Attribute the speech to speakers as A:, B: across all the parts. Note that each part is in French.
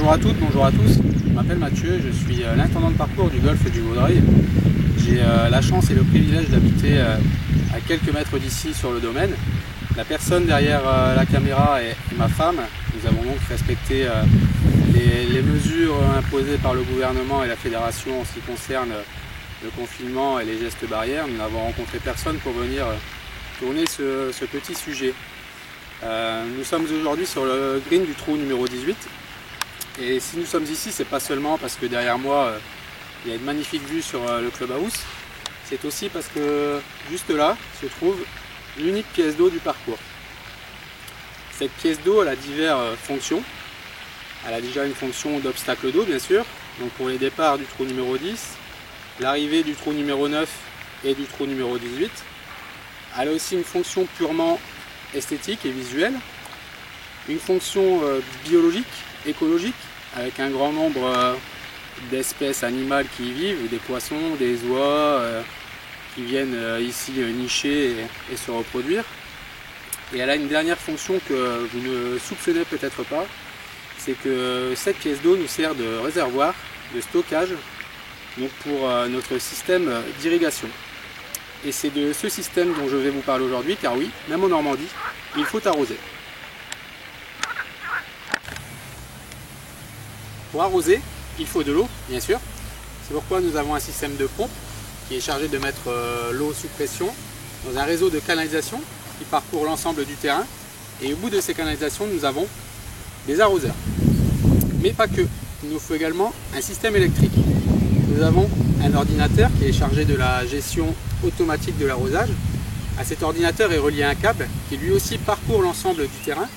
A: Bonjour à toutes, bonjour à tous, je m'appelle Mathieu, je suis l'intendant de parcours du golfe du Vaudreuil. J'ai la chance et le privilège d'habiter à quelques mètres d'ici sur le domaine. La personne derrière la caméra est ma femme. Nous avons donc respecté les mesures imposées par le gouvernement et la fédération en ce qui concerne le confinement et les gestes barrières. Nous n'avons rencontré personne pour venir tourner ce petit sujet. Nous sommes aujourd'hui sur le green du trou numéro 18. Et si nous sommes ici, c'est pas seulement parce que derrière moi, il y a une magnifique vue sur le clubhouse. C'est aussi parce que juste là se trouve l'unique pièce d'eau du parcours. Cette pièce d'eau, elle a diverses fonctions. Elle a déjà une fonction d'obstacle d'eau, bien sûr. Donc pour les départs du trou numéro 10, l'arrivée du trou numéro 9 et du trou numéro 18. Elle a aussi une fonction purement esthétique et visuelle. Une fonction biologique, écologique, avec un grand nombre d'espèces animales qui y vivent, des poissons, des oies qui viennent ici nicher et se reproduire. Et elle a une dernière fonction que vous ne soupçonnez peut-être pas, c'est que cette pièce d'eau nous sert de réservoir, de stockage, donc pour notre système d'irrigation. Et c'est de ce système dont je vais vous parler aujourd'hui, car oui, même en Normandie, il faut arroser. Pour arroser, il faut de l'eau, bien sûr. C'est pourquoi nous avons un système de pompe qui est chargé de mettre l'eau sous pression dans un réseau de canalisation qui parcourt l'ensemble du terrain. Et au bout de ces canalisations, nous avons des arroseurs. Mais pas que. Il nous faut également un système électrique. Nous avons un ordinateur qui est chargé de la gestion automatique de l'arrosage. À cet ordinateur est relié un câble qui lui aussi parcourt l'ensemble du terrain.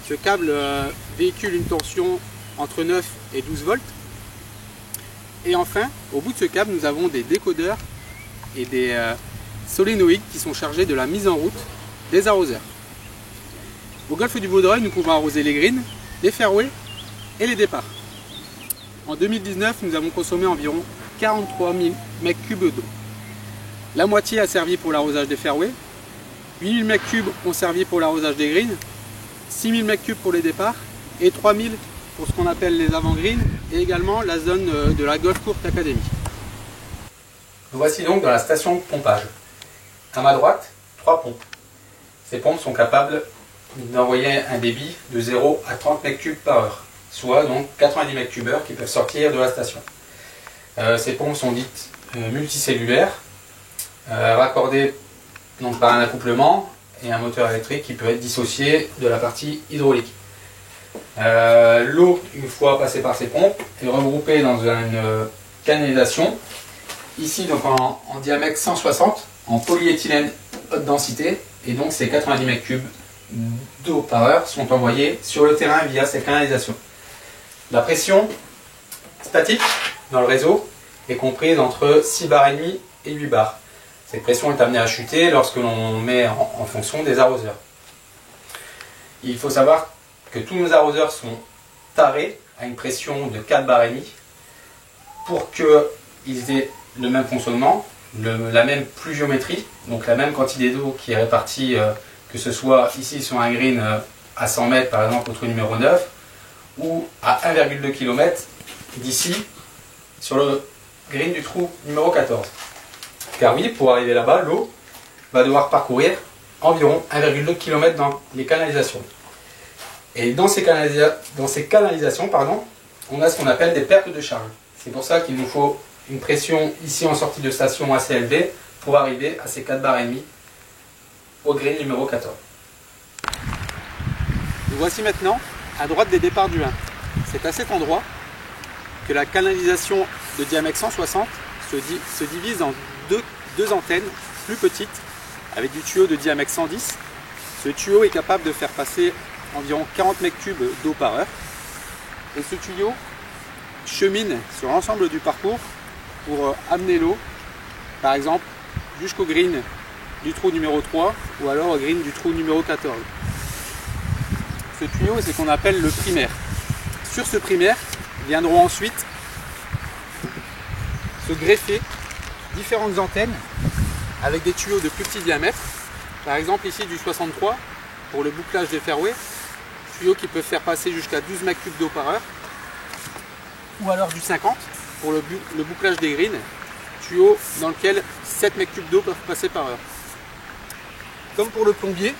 A: Ce câble véhicule une tension entre 9 et 12 volts. Et enfin, au bout de ce câble, nous avons des décodeurs et des solénoïdes qui sont chargés de la mise en route des arroseurs. Au golfe du Vaudreuil, nous pouvons arroser les greens, les fairways et les départs. En 2019, nous avons consommé environ 43 000 m3 d'eau. La moitié a servi pour l'arrosage des fairways, 8 000 m3 ont servi pour l'arrosage des greens, 6 000 m3 pour les départs et 3 000 pour ce qu'on appelle les avant-greens et également la zone de la Golf Course Academy. Nous voici donc dans la station de pompage. À ma droite, 3 pompes. Ces pompes sont capables d'envoyer un débit de 0 à 30 m3 par heure, soit donc 90 m3 qui peuvent sortir de la station. Ces pompes sont dites multicellulaires, raccordées donc par un accouplement et un moteur électrique qui peut être dissocié de la partie hydraulique. L'eau, une fois passée par ces pompes, est regroupée dans une canalisation, ici donc en diamètre 160, en polyéthylène haute densité, et donc ces 90 m3 d'eau par heure sont envoyés sur le terrain via cette canalisation. La pression statique dans le réseau est comprise entre 6 bars et demi et 8 bars. Cette pression est amenée à chuter lorsque l'on met en fonction des arroseurs. Il faut savoir que tous nos arroseurs sont tarés à une pression de 4 bars et demi pour qu'ils aient le même fonctionnement, la même pluviométrie, donc la même quantité d'eau qui est répartie, que ce soit ici sur un green à 100 mètres par exemple au trou numéro 9 ou à 1,2 km d'ici sur le green du trou numéro 14. Car oui, pour arriver là-bas, l'eau va devoir parcourir environ 1,2 km dans les canalisations. Et dans ces canalisations, on a ce qu'on appelle des pertes de charge. C'est pour ça qu'il nous faut une pression ici en sortie de station assez élevée pour arriver à ces 4 bars et demi au green numéro 14. Nous voici maintenant à droite des départs du 1. C'est à cet endroit que la canalisation de diamètre 160 se divise en deux antennes plus petites avec du tuyau de diamètre 110. Ce tuyau est capable de faire passer environ 40 m3 d'eau par heure. Et ce tuyau chemine sur l'ensemble du parcours pour amener l'eau, par exemple, jusqu'au green du trou numéro 3 ou alors au green du trou numéro 14. Ce tuyau, c'est ce qu'on appelle le primaire. Sur ce primaire viendront ensuite se greffer différentes antennes avec des tuyaux de plus petit diamètre. Par exemple ici du 63 pour le bouclage des fairways, tuyaux qui peuvent faire passer jusqu'à 12 m3 d'eau par heure. ou alors du 50 pour le bouclage des greens, tuyau dans lequel 7 mètres cubes d'eau peuvent passer par heure. Comme pour le plombier,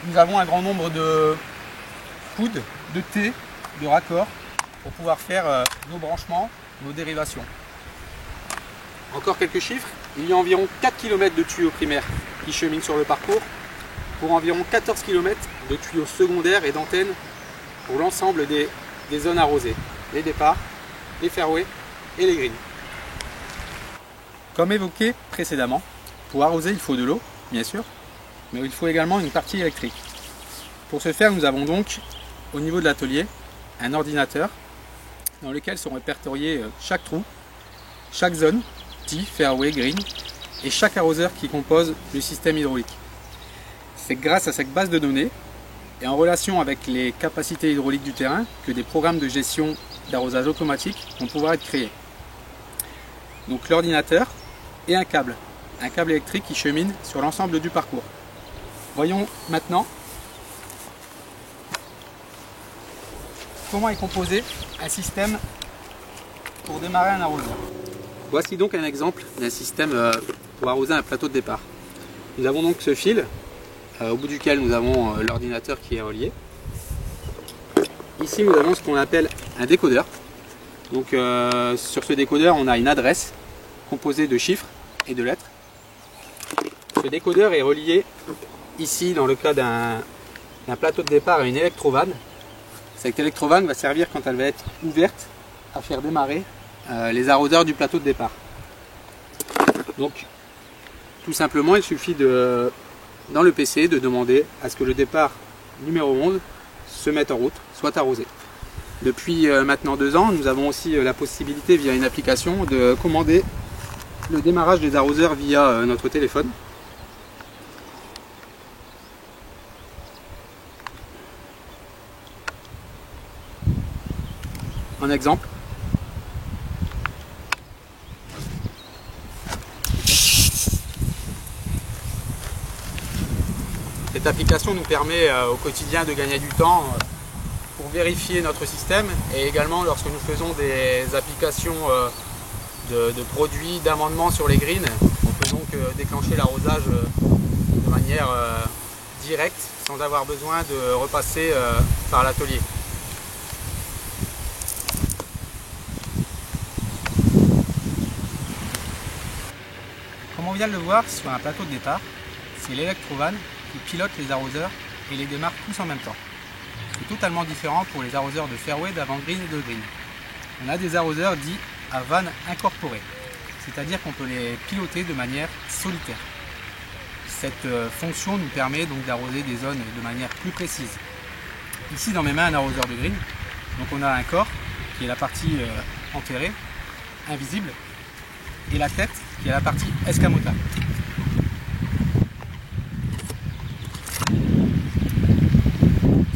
A: nous avons un grand nombre de coudes, de T, de raccords pour pouvoir faire nos branchements, nos dérivations. Encore quelques chiffres, il y a environ 4 km de tuyaux primaires qui cheminent sur le parcours pour environ 14 km de tuyaux secondaires et d'antennes pour l'ensemble des zones arrosées, les départs, les fairways et les greens. Comme évoqué précédemment, pour arroser il faut de l'eau, bien sûr, mais il faut également une partie électrique. Pour ce faire, nous avons donc au niveau de l'atelier un ordinateur dans lequel sont répertoriés chaque trou, chaque zone, tee, fairway, green, et chaque arroseur qui compose le système hydraulique. C'est grâce à cette base de données et en relation avec les capacités hydrauliques du terrain que des programmes de gestion d'arrosage automatique vont pouvoir être créés. Donc l'ordinateur et un câble électrique qui chemine sur l'ensemble du parcours. Voyons maintenant comment est composé un système pour démarrer un arroseur. Voici donc un exemple d'un système pour arroser un plateau de départ. Nous avons donc ce fil au bout duquel nous avons l'ordinateur qui est relié. Ici nous avons ce qu'on appelle un décodeur. Donc sur ce décodeur on a une adresse composée de chiffres et de lettres. Ce décodeur est relié ici dans le cas d'un plateau de départ à une électrovanne. Cette électrovanne va servir quand elle va être ouverte à faire démarrer les arroseurs du plateau de départ. Donc tout simplement il suffit dans le PC de demander à ce que le départ numéro 11 se mette en route, soit arrosé. Depuis maintenant 2 ans, nous avons aussi la possibilité via une application de commander le démarrage des arroseurs via notre téléphone. Un exemple. Cette application nous permet au quotidien de gagner du temps pour vérifier notre système et également lorsque nous faisons des applications de produits, d'amendements sur les greens, on peut donc déclencher l'arrosage de manière directe sans avoir besoin de repasser par l'atelier. Comme on vient de le voir sur un plateau de départ, c'est l'électrovanne qui pilote les arroseurs et les démarre tous en même temps. C'est totalement différent pour les arroseurs de fairway, d'avant-green et de green. On a des arroseurs dits à vanne incorporée, c'est-à-dire qu'on peut les piloter de manière solitaire. Cette fonction nous permet donc d'arroser des zones de manière plus précise. Ici dans mes mains un arroseur de green, donc on a un corps qui est la partie enterrée, invisible, et la tête qui est la partie escamota.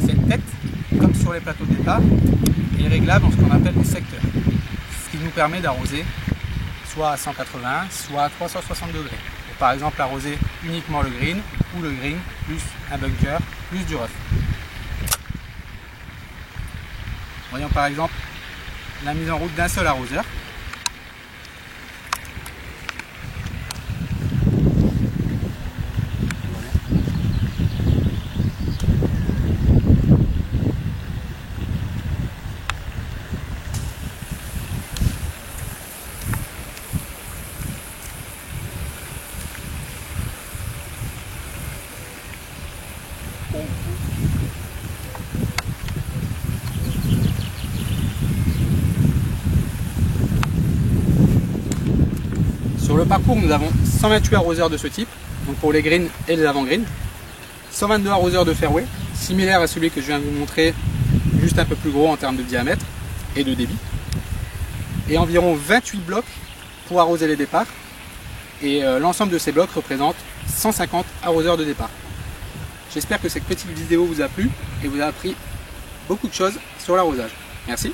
A: Cette tête, comme sur les plateaux de départ, est réglable en ce qu'on appelle des secteurs, ce qui nous permet d'arroser soit à 180, soit à 360 degrés. Et par exemple arroser uniquement le green ou le green plus un bunker plus du rough. Voyons par exemple la mise en route d'un seul arroseur. Sur le parcours, nous avons 128 arroseurs de ce type, donc pour les greens et les avant-greens, 122 arroseurs de fairway, similaire à celui que je viens de vous montrer, juste un peu plus gros en termes de diamètre et de débit, et environ 28 blocs pour arroser les départs, et l'ensemble de ces blocs représente 150 arroseurs de départ. J'espère que cette petite vidéo vous a plu et vous a appris beaucoup de choses sur l'arrosage. Merci.